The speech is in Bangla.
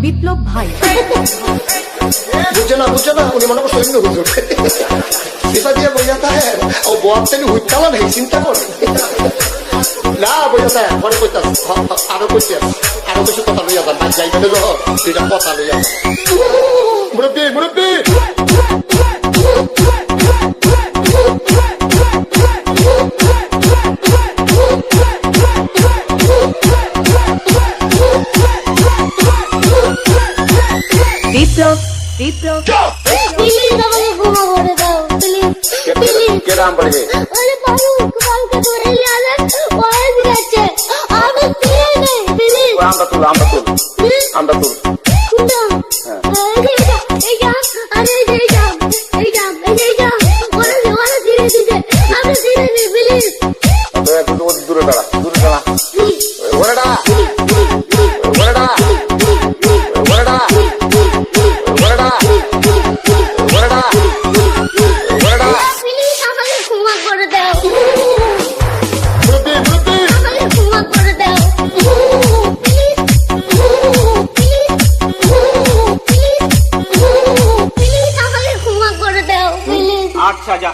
বিপ্লব ভাই বুঝছে না উনি মনে করছেন হুজুর এটা দিয়ে বোঝা থাকে ও বয়াতেন হুইতালা নেই চিন্তা করে না বোঝা থাকে পরে কইতাম আরো কইতে আরো কিছু কথা লইয়া যান যাইবেন দুইটা কথা লইয়া মুরব্বী মুরব্বী বিপ্লব বিপ্লব প্লিজ আমাকে ক্ষমা করে দাও প্লিজ কে নাম পড়ে আরে বাবু কালকে ধরে নিয়ে ওই দিচ্ছে আমি দিয়ে নেই প্লিজ আমরা তুল এই যা আরে এই যা ওরে ধীরে ধীরে আমি ধীরে প্লিজ দূরে দাঁড়া ওরে দাঁড়া আচ্ছা যা